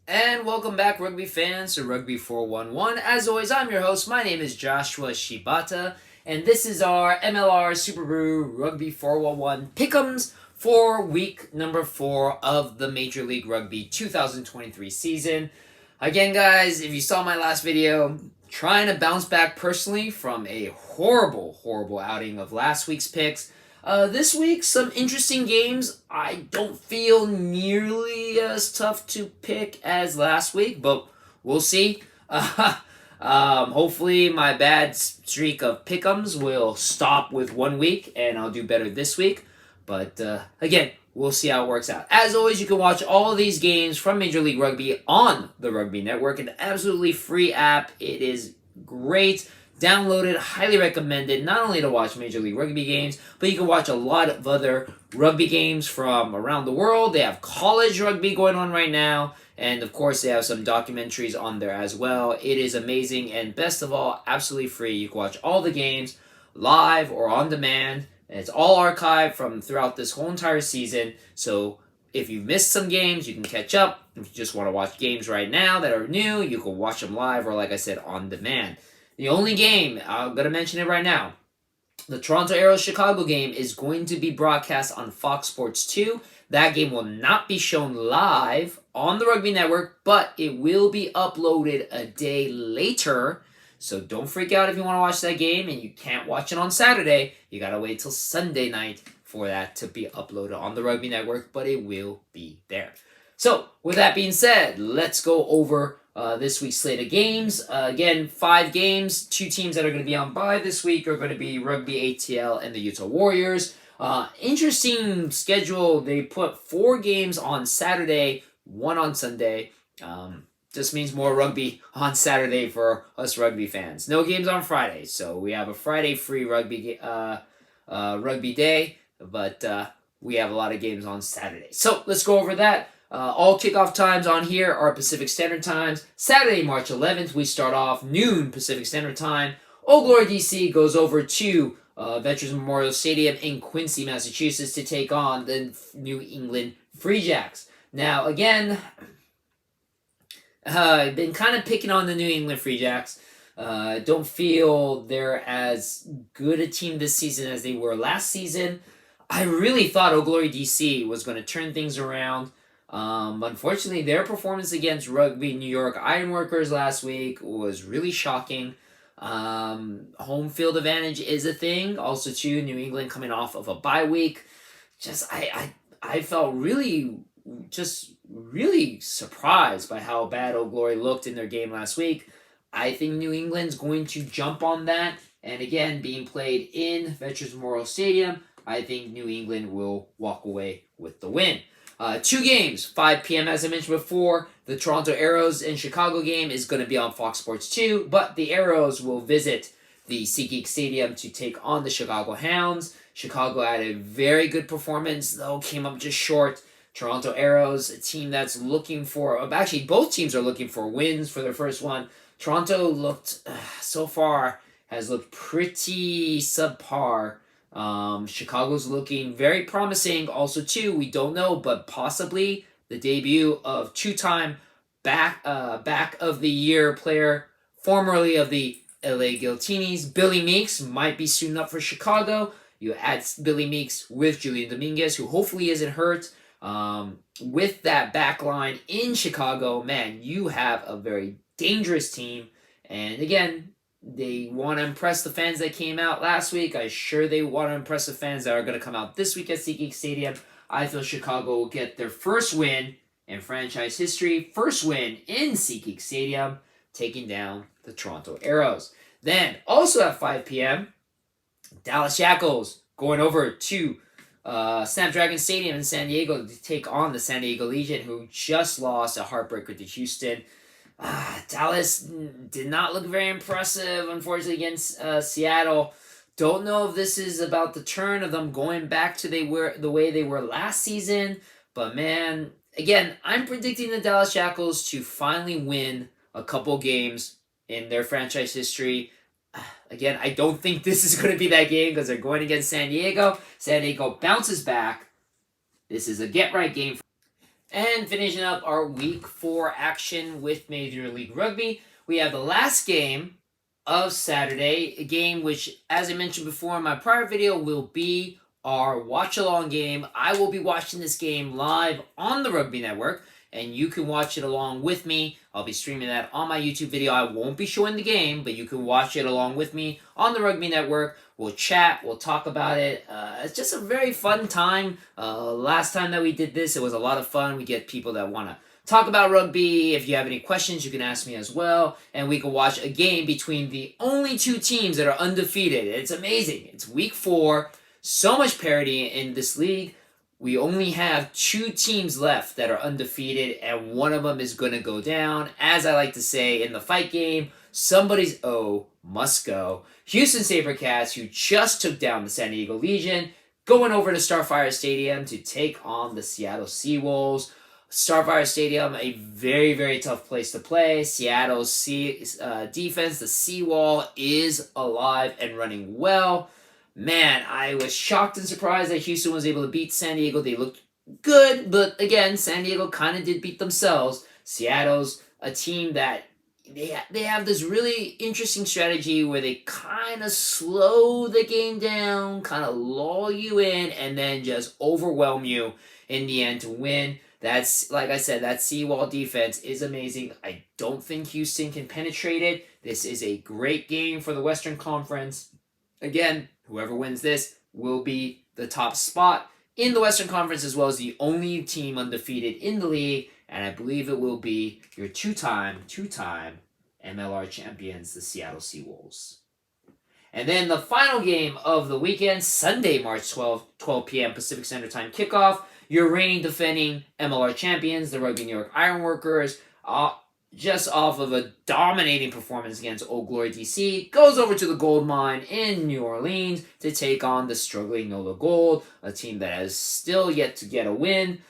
And welcome back, rugby fans, to Rugby 411. As always, I'm your host. My name is Joshua Shibata, and this is our MLR Super Brew Rugby 411 Pick'ems for week number 4 of the Major League Rugby 2023 season. Again, guys, if you saw my last video, trying to bounce back personally from a horrible outing of last week's picks. This week, some interesting games. I don't feel nearly as tough to pick as last week, but we'll see. Hopefully, my bad streak of pick'ems will stop with 1 week, and I'll do better this week. But again, we'll see how it works out. As always, you can watch all of these games from Major League Rugby on the Rugby Network, an absolutely free app. It is great. Download it, highly recommended, not only to watch Major League Rugby games, but you can watch a lot of other rugby games from around the world. They have college rugby going on right now, and of course they have some documentaries on there as well. It is amazing, and best of all, absolutely free. You can watch all the games live or on demand, and it's all archived from throughout this whole entire season, so if you've missed some games, you can catch up. If you just want to watch games right now that are new, you can watch them live or, like I said, on demand. The only game, I'm going to mention it right now, the Toronto Arrows Chicago game is going to be broadcast on Fox Sports 2. That game will not be shown live on the Rugby Network, but it will be uploaded a day later. So don't freak out if you want to watch that game and you can't watch it on Saturday. You got to wait till Sunday night for that to be uploaded on the Rugby Network, but it will be there. So, with that being said, let's go over this week's slate of games. Again, 5 games. 2 teams that are going to be on bye this week are going to be Rugby ATL and the Utah Warriors. Interesting schedule. They put 4 games on Saturday, 1 on Sunday. Just means more rugby on Saturday for us rugby fans. No games on Friday, so we have a Friday free rugby day, but we have a lot of games on Saturday. So let's go over that. All kickoff times on here are Pacific Standard Times. Saturday, March 11th, we start off noon Pacific Standard Time. Old Glory DC goes over to Veterans Memorial Stadium in Quincy, Massachusetts to take on the New England Free Jacks. Now, again, I've been kind of picking on the New England Free Jacks. Don't feel they're as good a team this season as they were last season. I really thought Old Glory DC was going to turn things around. Unfortunately, their performance against Rugby New York Ironworkers last week was really shocking. Home field advantage is a thing. Also, too, New England coming off of a bye week. I felt really surprised by how bad Old Glory looked in their game last week. I think New England's going to jump on that. And again, being played in Veterans Memorial Stadium, I think New England will walk away with the win. 2 games, 5 p.m. as I mentioned before. The Toronto Arrows and Chicago game is going to be on Fox Sports 2, but the Arrows will visit the SeaGeek Stadium to take on the Chicago Hounds. Chicago had a very good performance, though came up just short. Toronto Arrows, a team that's looking for, actually both teams are looking for wins for their first one. Toronto so far has looked pretty subpar. Chicago's looking very promising. Also, too, we don't know, but possibly the debut of 2-time back of the year player, formerly of the LA Guillotines, Billy Meeks, might be soon up for Chicago. You add Billy Meeks with Julian Dominguez, who hopefully isn't hurt. With that back line in Chicago, man, you have a very dangerous team. And again, they want to impress the fans that came out last week. I'm sure they want to impress the fans that are going to come out this week at SeaGeek Stadium. I feel Chicago will get their first win in franchise history. First win in SeaGeek Stadium, taking down the Toronto Arrows. Then, also at 5 p.m., Dallas Jackals going over to Snapdragon Stadium in San Diego to take on the San Diego Legion, who just lost a heartbreaker to Houston. Dallas did not look very impressive, unfortunately, against Seattle. Don't know if this is about the turn of them going back to the way they were last season. But, man, again, I'm predicting the Dallas Jackals to finally win a couple games in their franchise history. Again, I don't think this is going to be that game because they're going against San Diego. San Diego bounces back. This is a get-right game. And finishing up our week 4 action with Major League Rugby, we have the last game of Saturday, a game which, as I mentioned before in my prior video, will be our watch-along game. I will be watching this game live on the Rugby Network, and you can watch it along with me. I'll be streaming that on my YouTube video. I won't be showing the game, but you can watch it along with me on the Rugby Network. We'll chat, we'll talk about it. It's just a very fun time. Last time that we did this, it was a lot of fun. We get people that want to talk about rugby. If you have any questions, you can ask me as well. And we can watch a game between the only two teams that are undefeated. It's amazing. It's week 4. So much parity in this league. We only have 2 teams left that are undefeated, and one of them is going to go down. As I like to say in the fight game, somebody's O must go. Houston Sabercats, who just took down the San Diego Legion, going over to Starfire Stadium to take on the Seattle Seawolves. Starfire Stadium, a very, very tough place to play. Seattle's defense, the seawall, is alive and running well. Man, I was shocked and surprised that Houston was able to beat San Diego. They looked good, but again, San Diego kind of did beat themselves. Seattle's a team that they have this really interesting strategy where they kind of slow the game down, kind of lull you in, and then just overwhelm you in the end to win. That's, like I said, that seawall defense is amazing. I don't think Houston can penetrate it. This is a great game for the Western Conference. Again, whoever wins this will be the top spot in the Western Conference, as well as the only team undefeated in the league. And I believe it will be your two-time MLR champions, the Seattle Seawolves. And then the final game of the weekend, Sunday, March 12 p.m. Pacific Standard Time kickoff. Your reigning defending MLR champions, the Rugby New York Ironworkers, just off of a dominating performance against Old Glory DC, goes over to the Gold Mine in New Orleans to take on the struggling NOLA Gold, a team that has still yet to get a win.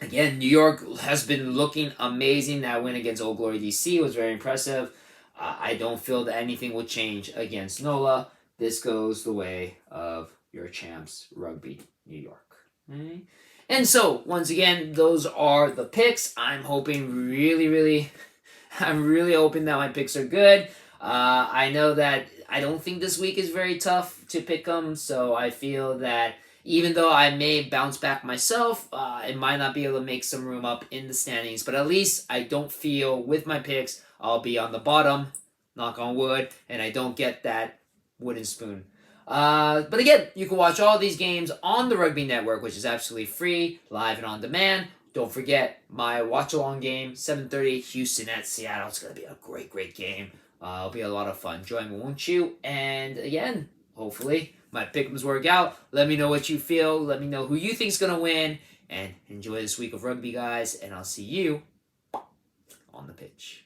Again, New York has been looking amazing. That win against Old Glory DC was very impressive. I don't feel that anything will change against NOLA. This goes the way of your champs, Rugby New York. Okay. And so, once again, those are the picks. I'm hoping I'm really hoping that my picks are good. I know that I don't think this week is very tough to pick them, so I feel that even though I may bounce back myself, I might not be able to make some room up in the standings, but at least I don't feel with my picks I'll be on the bottom, knock on wood, and I don't get that wooden spoon. But again, you can watch all these games on the Rugby Network, which is absolutely free, live and on demand. Don't forget my watch-along game, 7:30, Houston at Seattle. It's going to be a great, great game. It'll be a lot of fun. Join me, won't you? And again, hopefully my pick'ems work out. Let me know what you feel. Let me know who you think's going to win. And enjoy this week of rugby, guys. And I'll see you on the pitch.